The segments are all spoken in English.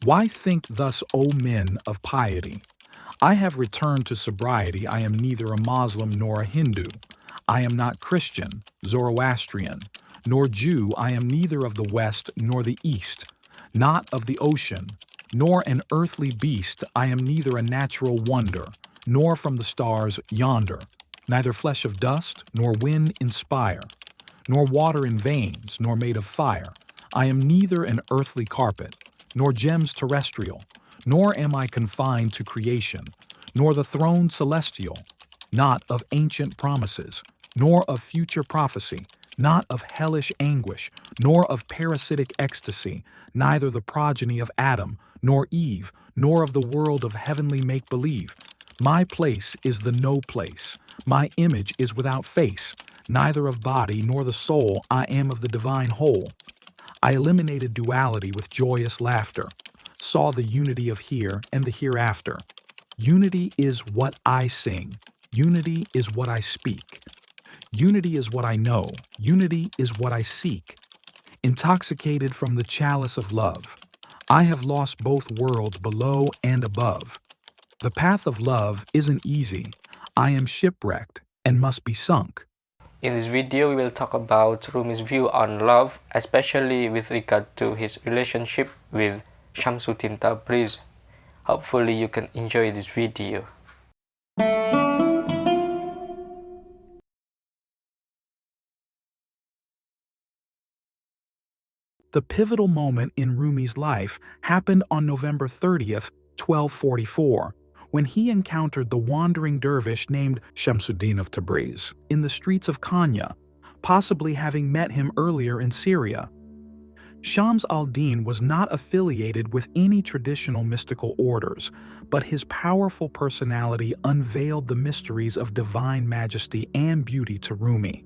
Why think thus, O men of piety? I have returned to sobriety. I am neither a Moslem nor a Hindu. I am not Christian, Zoroastrian, nor Jew. I am neither of the West nor the East, not of the ocean, nor an earthly beast. I am neither a natural wonder, nor from the stars yonder, neither flesh of dust, nor wind inspire, nor water in veins, nor made of fire. I am neither an earthly carpet, nor gems terrestrial, nor am I confined to creation, nor the throne celestial, not of ancient promises, nor of future prophecy, not of hellish anguish, nor of parasitic ecstasy, neither the progeny of Adam, nor Eve, nor of the world of heavenly make-believe. My place is the no place. My image is without face, neither of body nor the soul. I am of the divine whole. I eliminated duality with joyous laughter, saw the unity of here and the hereafter. Unity is what I sing. Unity is what I speak. Unity is what I know. Unity is what I seek. Intoxicated from the chalice of love, I have lost both worlds below and above. The path of love isn't easy. I am shipwrecked and must be sunk. In this video, we will talk about Rumi's view on love, especially with regard to his relationship with Shamsuddin Tabriz. Hopefully you can enjoy this video. The pivotal moment in Rumi's life happened on November 30th, 1244, when he encountered the wandering dervish named Shamsuddin of Tabriz in the streets of Konya, possibly having met him earlier in Syria. Shams al-Din was not affiliated with any traditional mystical orders, but his powerful personality unveiled the mysteries of divine majesty and beauty to Rumi.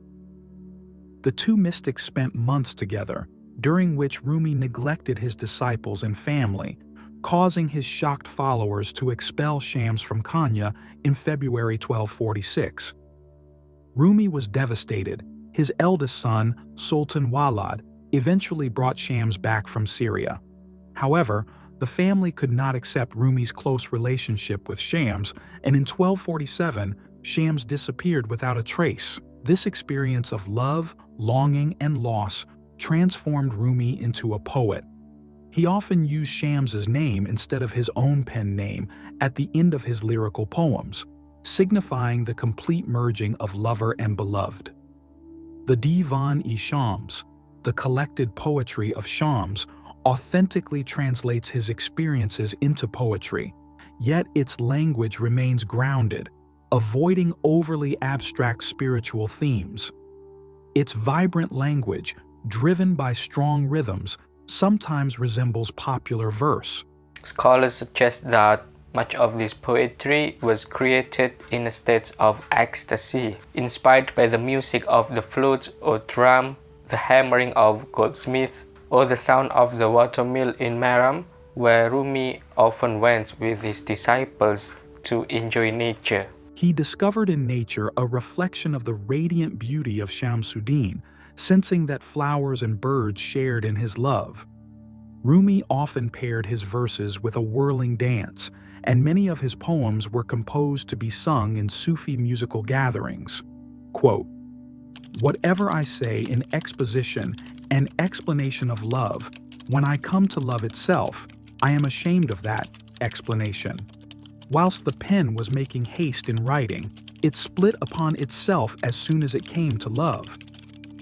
The two mystics spent months together, during which Rumi neglected his disciples and family, causing his shocked followers to expel Shams from Konya in February 1246. Rumi was devastated. His eldest son, Sultan Walad, eventually brought Shams back from Syria. However, the family could not accept Rumi's close relationship with Shams, and in 1247, Shams disappeared without a trace. This experience of love, longing, and loss transformed Rumi into a poet. He often used Shams's name instead of his own pen name at the end of his lyrical poems, signifying the complete merging of lover and beloved. The Divan-i Shams, the collected poetry of Shams, authentically translates his experiences into poetry, yet its language remains grounded, avoiding overly abstract spiritual themes. Its vibrant language, driven by strong rhythms, sometimes resembles popular verse. Scholars suggest that much of this poetry was created in a state of ecstasy, inspired by the music of the flute or drum, the hammering of goldsmiths, or the sound of the watermill in Meram, where Rumi often went with his disciples to enjoy nature. He discovered in nature a reflection of the radiant beauty of Shamsuddin, sensing that flowers and birds shared in his love. Rumi often paired his verses with a whirling dance, and many of his poems were composed to be sung in Sufi musical gatherings. Quote, "Whatever I say in exposition and explanation of love, when I come to love itself, I am ashamed of that explanation. Whilst the pen was making haste in writing, it split upon itself as soon as it came to love.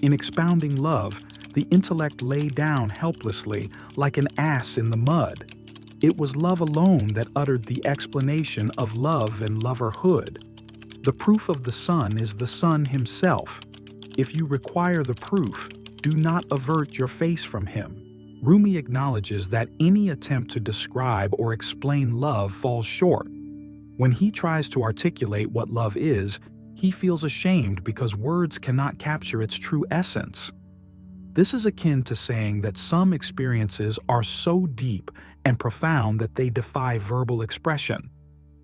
In expounding love, the intellect lay down helplessly like an ass in the mud. It was love alone that uttered the explanation of love and loverhood. The proof of the sun is the sun himself. If you require the proof, do not avert your face from him." Rumi acknowledges that any attempt to describe or explain love falls short. When he tries to articulate what love is, he feels ashamed because words cannot capture its true essence. This is akin to saying that some experiences are so deep and profound that they defy verbal expression.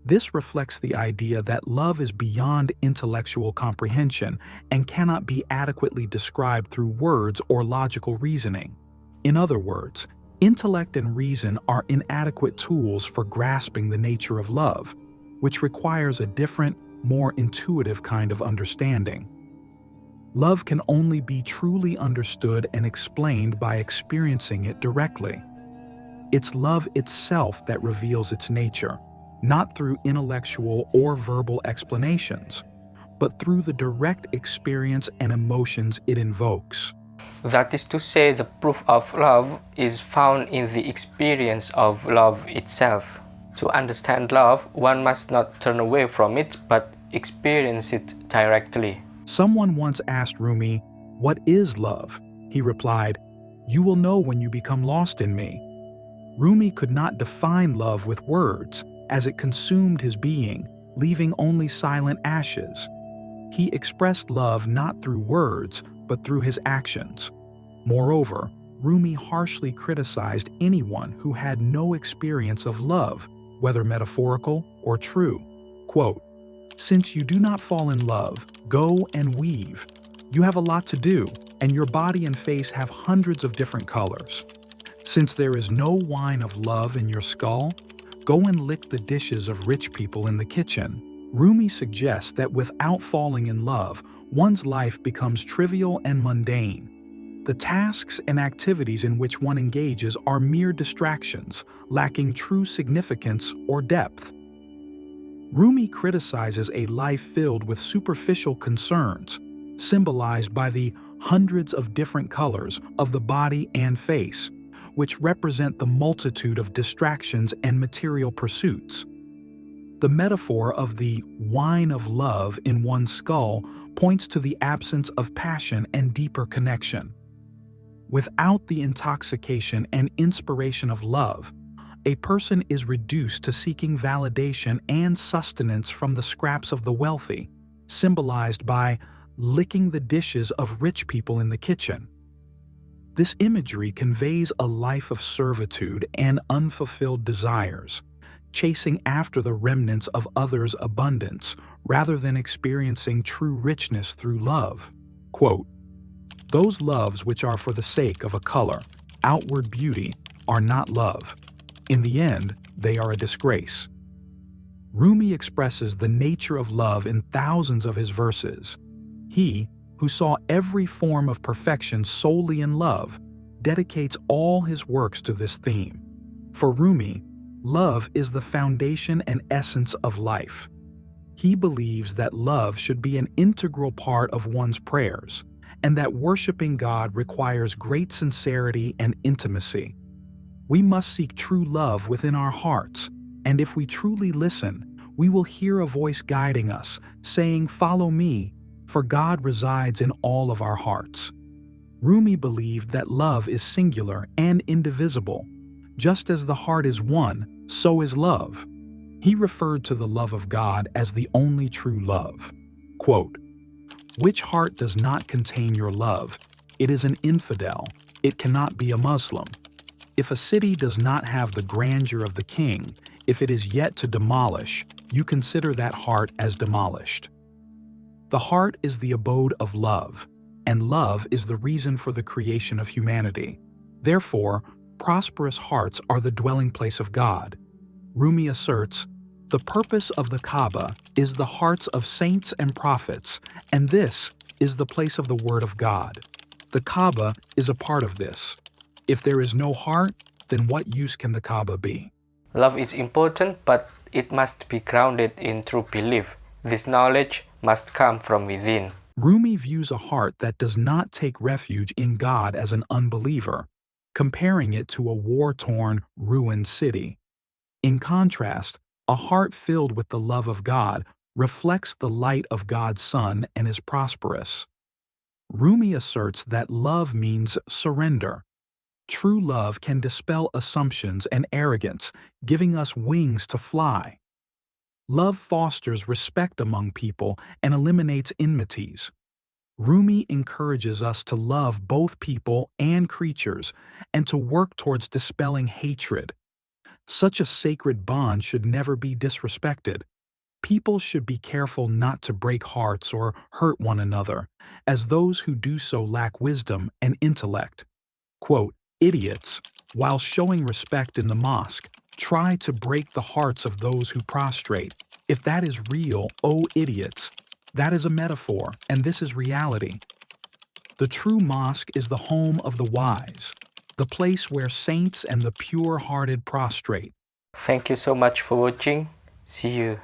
This reflects the idea that love is beyond intellectual comprehension and cannot be adequately described through words or logical reasoning. In other words, Intellect and reason are inadequate tools for grasping the nature of love, which requires a different, more intuitive kind of understanding. Love can only be truly understood and explained by experiencing it directly. It's love itself that reveals its nature, not through intellectual or verbal explanations, but through the direct experience and emotions it invokes. That is to say, the proof of love is found in the experience of love itself. To understand love, one must not turn away from it, but experience it directly. Someone once asked Rumi, "What is love?" He replied, "You will know when you become lost in me." Rumi could not define love with words, as it consumed his being, leaving only silent ashes. He expressed love not through words, but through his actions. Moreover, Rumi harshly criticized anyone who had no experience of love, whether metaphorical or true. Quote, "Since you do not fall in love, go and weave. You have a lot to do, and your body and face have hundreds of different colors. Since there is no wine of love in your skull, go and lick the dishes of rich people in the kitchen." Rumi suggests that without falling in love, one's life becomes trivial and mundane. The tasks and activities in which one engages are mere distractions, lacking true significance or depth. Rumi criticizes a life filled with superficial concerns, symbolized by the hundreds of different colors of the body and face, which represent the multitude of distractions and material pursuits. The metaphor of the wine of love in one's skull points to the absence of passion and deeper connection. Without the intoxication and inspiration of love, a person is reduced to seeking validation and sustenance from the scraps of the wealthy, symbolized by licking the dishes of rich people in the kitchen. This imagery conveys a life of servitude and unfulfilled desires, chasing after the remnants of others' abundance rather than experiencing true richness through love. Quote, "Those loves which are for the sake of a color, outward beauty, are not love. In the end, they are a disgrace." Rumi expresses the nature of love in thousands of his verses. He, who saw every form of perfection solely in love, dedicates all his works to this theme. For Rumi, love is the foundation and essence of life. He believes that love should be an integral part of one's prayers, and that worshiping God requires great sincerity and intimacy. We must seek true love within our hearts, and if we truly listen, we will hear a voice guiding us, saying, "Follow me," for God resides in all of our hearts. Rumi believed that love is singular and indivisible. Just as the heart is one, so is love. He referred to the love of God as the only true love. Quote, "Which heart does not contain your love? It is an infidel. It cannot be a Muslim. If a city does not have the grandeur of the king, if it is yet to demolish, you consider that heart as demolished." The heart is the abode of love, and love is the reason for the creation of humanity. Therefore, prosperous hearts are the dwelling place of God. Rumi asserts, "The purpose of the Kaaba is the hearts of saints and prophets, and this is the place of the word of God. The Kaaba is a part of this. If there is no heart, then what use can the Kaaba be?" Love is important, but it must be grounded in true belief. This knowledge must come from within. Rumi views a heart that does not take refuge in God as an unbeliever, comparing it to a war-torn, ruined city. In contrast, a heart filled with the love of God reflects the light of God's Son and is prosperous. Rumi asserts that love means surrender. True love can dispel assumptions and arrogance, giving us wings to fly. Love fosters respect among people and eliminates enmities. Rumi encourages us to love both people and creatures and to work towards dispelling hatred. Such a sacred bond should never be disrespected. People should be careful not to break hearts or hurt one another, as those who do so lack wisdom and intellect. Quote, "Idiots, While showing respect in the mosque, try to break the hearts of those who prostrate. If that is real, oh idiots, that is a metaphor, and this is reality. The true mosque is the home of the wise, the place where saints and the pure-hearted prostrate. Thank you so much for watching. See you.